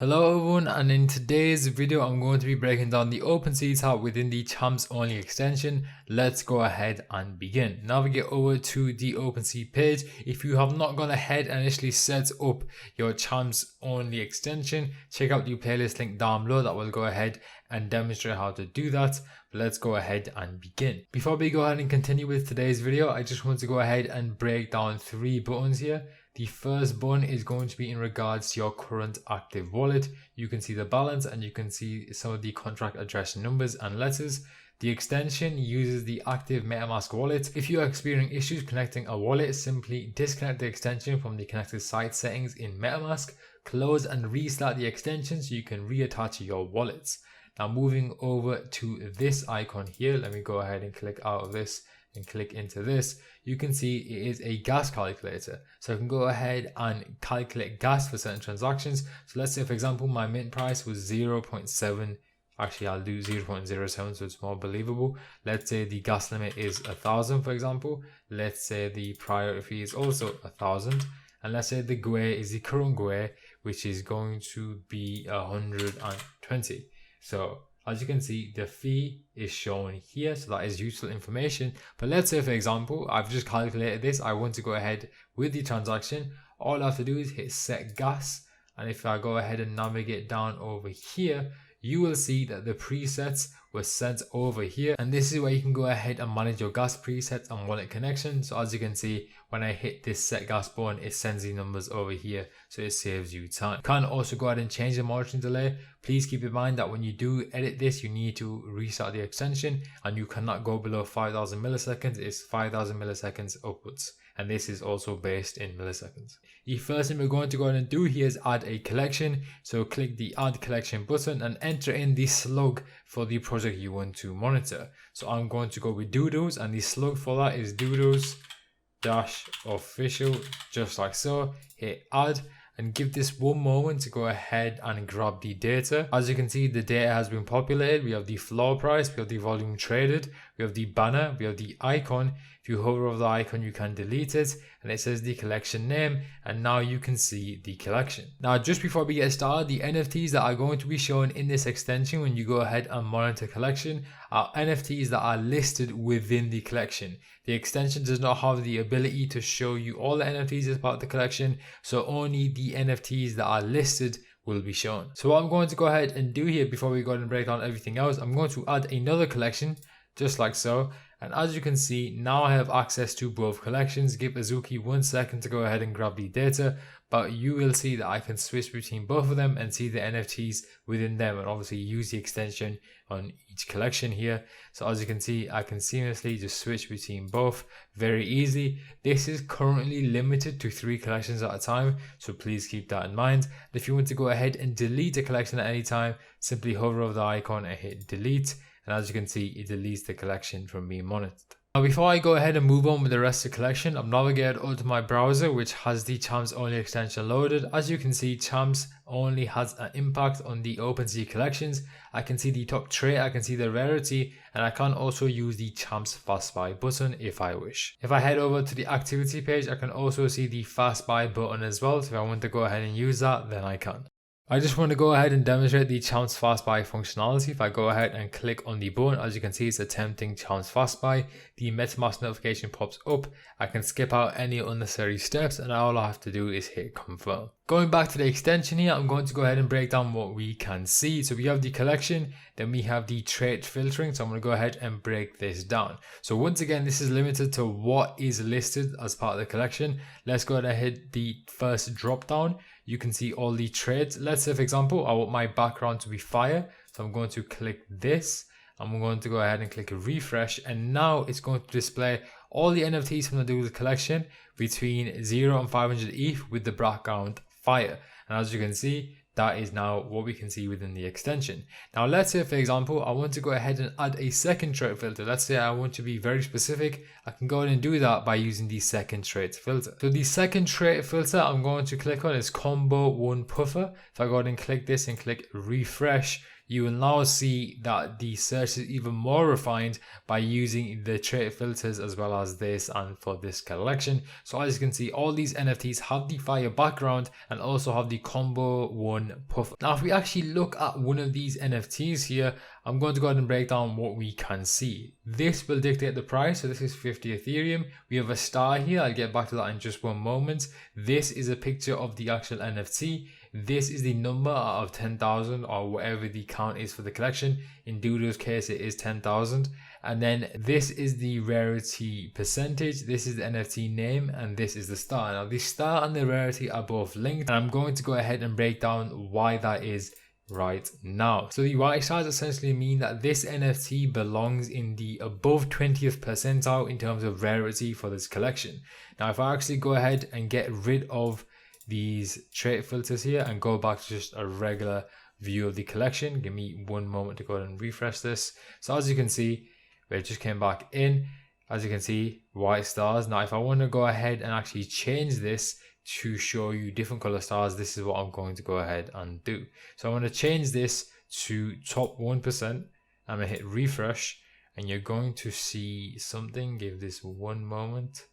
Hello everyone, and in today's video I'm going to be breaking down the OpenSea tab within the champs only extension. Let's go ahead and begin. Navigate over to the OpenSea page. If you have not gone ahead and initially set up your champs only extension, check out the playlist link down below that will go ahead and demonstrate how to do that. But let's go ahead and begin. Before we go ahead and continue with today's video, I just want to go ahead and break down 3 buttons here. The first button is going to be in regards to your current active wallet. You can see the balance and you can see some of the contract address numbers and letters. The extension uses the active MetaMask wallet. If you are experiencing issues connecting a wallet, simply disconnect the extension from the connected site settings in MetaMask, close and restart the extension so you can reattach your wallets. Now moving over to this icon here, let me go ahead and click out of this and click into this. You can see it is a gas calculator, so I can go ahead and calculate gas for certain transactions. So let's say for example my mint price was 0.7, actually I'll do 0.07 so it's more believable. Let's say the gas limit is 1,000 for example. Let's say the priority fee is also 1,000, and let's say the GUE is the current GUE, which is going to be 120. So as you can see, the fee is shown here, so that is useful information. But let's say for example, I've just calculated this, I want to go ahead with the transaction. All I have to do is hit set gas, and if I go ahead and navigate down over here, you will see that the presets were sent over here, and this is where you can go ahead and manage your gas presets and wallet connection. So as you can see, when I hit this set gas button, it sends the numbers over here, so it saves you time. You can also go ahead and change the monitoring delay. Please keep in mind that when you do edit this, you need to restart the extension, and you cannot go below 5,000 milliseconds. It's 5,000 milliseconds upwards, and this is also based in milliseconds. The first thing we're going to go ahead and do here is add a collection. So click the add collection button and enter in the slug for the project you want to monitor. So I'm going to go with doodles, and the slug for that is doodles-official, just like so. Hit add and give this one moment to go ahead and grab the data. As you can see, the data has been populated. We have the floor price, we have the volume traded, we have the banner, we have the icon. If you hover over the icon, you can delete it, and it says the collection name, and now you can see the collection. Now, just before we get started, the NFTs that are going to be shown in this extension when you go ahead and monitor collection are NFTs that are listed within the collection. The extension does not have the ability to show you all the NFTs as part of the collection, so only the NFTs that are listed will be shown. So what I'm going to go ahead and do here before we go ahead and break down everything else, I'm going to add another collection, just like so. And as you can see, now I have access to both collections. Give Azuki 1 second to go ahead and grab the data, but you will see that I can switch between both of them and see the NFTs within them, and obviously use the extension on each collection here. So as you can see, I can seamlessly just switch between both very easy. This is currently limited to 3 collections at a time, so please keep that in mind. If you want to go ahead and delete a collection at any time, simply hover over the icon and hit delete. And as you can see, it deletes the collection from being monitored. Now before I go ahead and move on with the rest of the collection, I'm navigated over to my browser, which has the champs only extension loaded. As you can see, champs only has an impact on the OpenSea collections. I can see the top trait, I can see the rarity, and I can also use the champs fast buy button if I wish. If I head over to the activity page, I can also see the fast buy button as well. So if I want to go ahead and use that, then I can. I just want to go ahead and demonstrate the champs fast buy functionality. If I go ahead and click on the button, as you can see, it's attempting champs fast buy. The MetaMask notification pops up. I can skip out any unnecessary steps, and all I have to do is hit confirm. Going back to the extension here, I'm going to go ahead and break down what we can see. So we have the collection, then we have the trait filtering. So I'm going to go ahead and break this down. So once again, this is limited to what is listed as part of the collection. Let's go ahead and hit the first drop down. You can see all the traits. Let's say for example, I want my background to be fire. So I'm going to click this. I'm going to go ahead and click refresh, and now it's going to display all the NFTs from the Doodle collection between 0 and 500 ETH with the background fire. And as you can see, that is now what we can see within the extension. Now let's say for example, I want to go ahead and add a second trait filter. Let's say I want to be very specific. I can go ahead and do that by using the second trait filter. So the second trait filter I'm going to click on is combo 1 puffer. If I go ahead and click this and click refresh, you will now see that the search is even more refined by using the trait filters as well as this and for this collection. So as you can see, all these NFTs have the fire background and also have the combo 1 puff. Now if we actually look at one of these NFTs here, I'm going to go ahead and break down what we can see. This will dictate the price. So this is 50 Ethereum. We have a star here. I'll get back to that in just one moment. This is a picture of the actual NFT. This is the number out of 10,000 or whatever the count is for the collection. In Doodle's case, it is 10,000. And then this is the rarity percentage. This is the NFT name and this is the star. Now the star and the rarity are both linked, and I'm going to go ahead and break down why that is right now. So the white stars essentially mean that this NFT belongs in the above 20th percentile in terms of rarity for this collection. Now if I actually go ahead and get rid of these trait filters here and go back to just a regular view of the collection, give me one moment to go ahead and refresh this. So as you can see, it just came back in. As you can see, white stars. Now if I want to go ahead and actually change this to show you different color stars, this is what I'm going to go ahead and do. So I'm going to change this to top 1%. I'm going to hit refresh and you're going to see something. Give this one moment.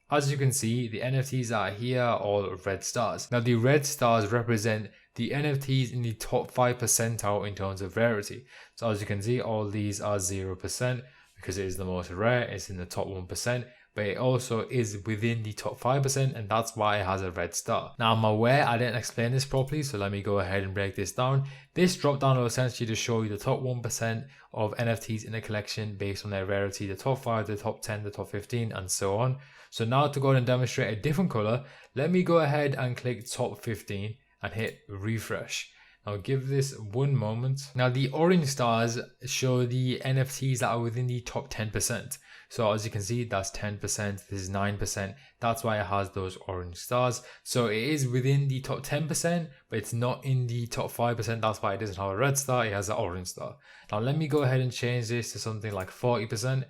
As you can see, the NFTs that are here are all red stars. Now the red stars represent the NFTs in the top 5 percentile in terms of rarity. So as you can see, all these are 0% because it is the most rare. It's in the top 1%, but it also is within the top 5%, and that's why it has a red star. Now I'm aware I didn't explain this properly, so let me go ahead and break this down. This drop down will essentially just show you the top 1% of NFTs in the collection based on their rarity, the top 5, the top 10, the top 15, and so on. So now to go ahead and demonstrate a different color, let me go ahead and click top 15 and hit refresh. Now give this one moment. Now the orange stars show the NFTs that are within the top 10%. So as you can see, that's 10%, this is 9%. That's why it has those orange stars. So it is within the top 10%, but it's not in the top 5%. That's why it doesn't have a red star, it has an orange star. Now let me go ahead and change this to something like 40%.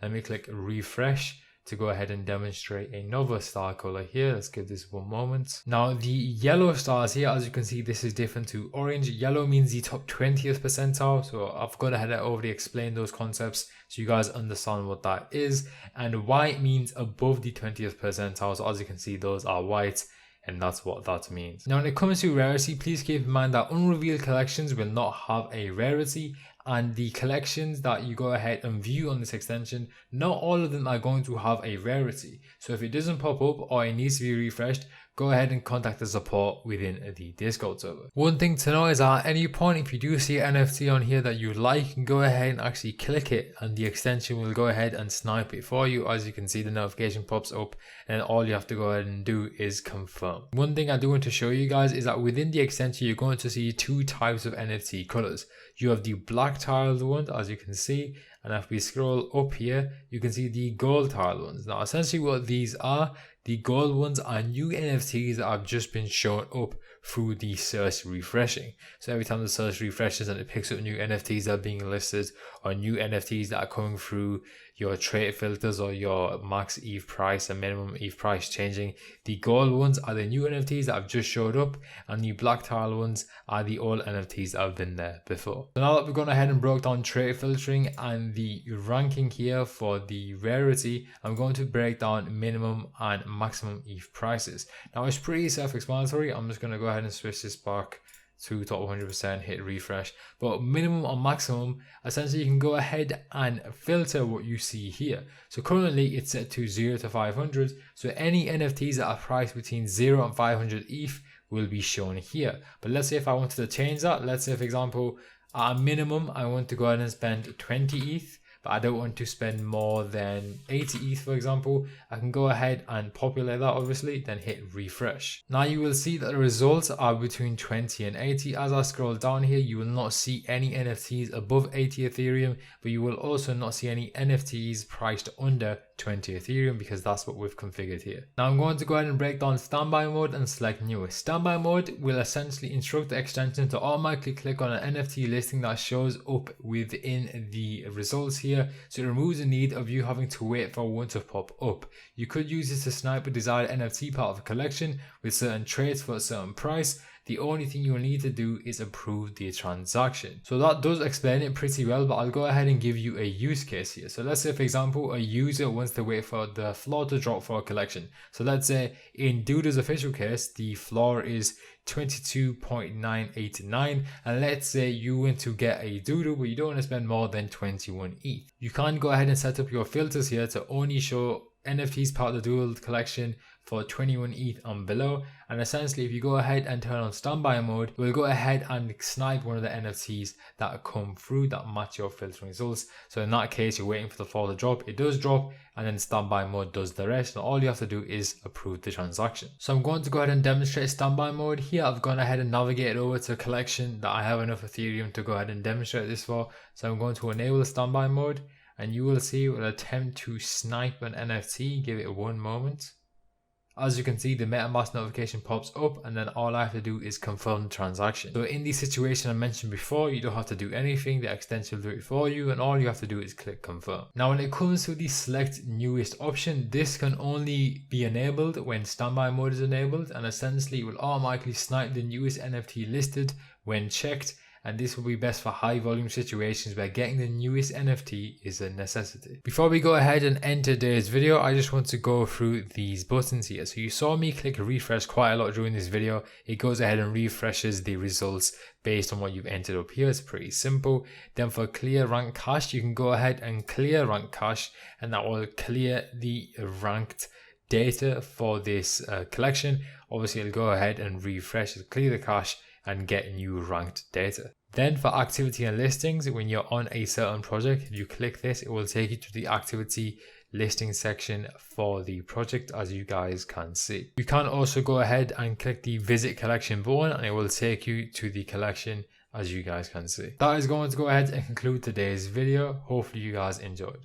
Let me click refresh to go ahead and demonstrate another star color here. Let's give this one moment. Now the yellow stars here, as you can see, this is different to orange. Yellow means the top 20th percentile. So I've gone ahead and already explained those concepts so you guys understand what that is. And white means above the 20th percentile. So as you can see, those are white. And that's what that means. Now when it comes to rarity, please keep in mind that unrevealed collections will not have a rarity, and the collections that you go ahead and view on this extension, not all of them are going to have a rarity. So if it doesn't pop up or it needs to be refreshed, go ahead and contact the support within the Discord server. One thing to know is that at any point, if you do see an NFT on here that you like, you can go ahead and actually click it and the extension will go ahead and snipe it for you. As you can see, the notification pops up and all you have to go ahead and do is confirm. One thing I do want to show you guys is that within the extension, you're going to see two types of NFT colors. You have the black tiled ones, as you can see, and if we scroll up here, you can see the gold tiled ones. Now essentially what these are, the gold ones are new NFTs that have just been shown up through the search refreshing. So every time the search refreshes and it picks up new NFTs that are being listed or new NFTs that are coming through your trait filters or your max ETH price and minimum ETH price changing, the gold ones are the new NFTs that have just showed up, and the black tile ones are the old NFTs that have been there before. So now that we've gone ahead and broke down trait filtering and the ranking here for the rarity, I'm going to break down minimum and maximum ETH prices. Now it's pretty self-explanatory. I'm just going to go ahead and switch this back to top 100%, hit refresh. But minimum or maximum, essentially you can go ahead and filter what you see here. So currently it's set to 0 to 500. So any NFTs that are priced between 0 and 500 ETH will be shown here. But let's say if I wanted to change that, let's say for example, at a minimum, I want to go ahead and spend 20 ETH. But I don't want to spend more than 80 ETH, for example. I can go ahead and populate that, obviously, then hit refresh. Now you will see that the results are between 20 and 80. As I scroll down here, you will not see any NFTs above 80 Ethereum, but you will also not see any NFTs priced under 20 Ethereum because that's what we've configured here. Now I'm going to go ahead and break down standby mode and select new. Standby mode will essentially instruct the extension to automatically click on an NFT listing that shows up within the results here. So it removes the need of you having to wait for one to pop up. You could use this to snipe a desired NFT part of a collection with certain traits for a certain price. the only thing you'll need to do is approve the transaction. So that does explain it pretty well, but I'll go ahead and give you a use case here. So let's say, for example, a user wants to wait for the floor to drop for a collection. So let's say in Duda's official case, the floor is 22.989, and let's say you want to get a doodle but you don't want to spend more than 21 ETH. You can go ahead and set up your filters here to only show NFTs part of the doodle collection for 21 ETH and below, and essentially if you go ahead and turn on standby mode, we'll go ahead and snipe one of the NFTs that come through that match your filtering results. So in that case, you're waiting for the floor to drop, it does drop, and then standby mode does the rest, and all you have to do is approve the transaction. So I'm going to go ahead and demonstrate standby mode here. I've gone ahead and navigated over to a collection that I have enough Ethereum to go ahead and demonstrate this for. So I'm going to enable standby mode, and you will see we'll attempt to snipe an NFT. Give it 1 moment. As you can see, the MetaMask notification pops up, and then all I have to do is confirm the transaction. So in the situation I mentioned before, you don't have to do anything, the extension will do it for you, and all you have to do is click confirm. Now when it comes to the select newest option, this can only be enabled when standby mode is enabled, and essentially it will automatically snipe the newest NFT listed when checked, and this will be best for high volume situations where getting the newest NFT is a necessity. Before we go ahead and end today's video, I just want to go through these buttons here. So you saw me click refresh quite a lot during this video. It goes ahead and refreshes the results based on what you've entered up here. It's pretty simple. Then for clear rank cache, you can go ahead and clear rank cache, and that will clear the ranked data for this collection. Obviously it'll go ahead and refresh, it'll clear the cache and get new ranked data. Then for activity and listings, when you're on a certain project, if you click this, it will take you to the activity listing section for the project, as you guys can see. You can also go ahead and click the visit collection button, and it will take you to the collection, as you guys can see. That is going to go ahead and conclude today's video. Hopefully you guys enjoyed.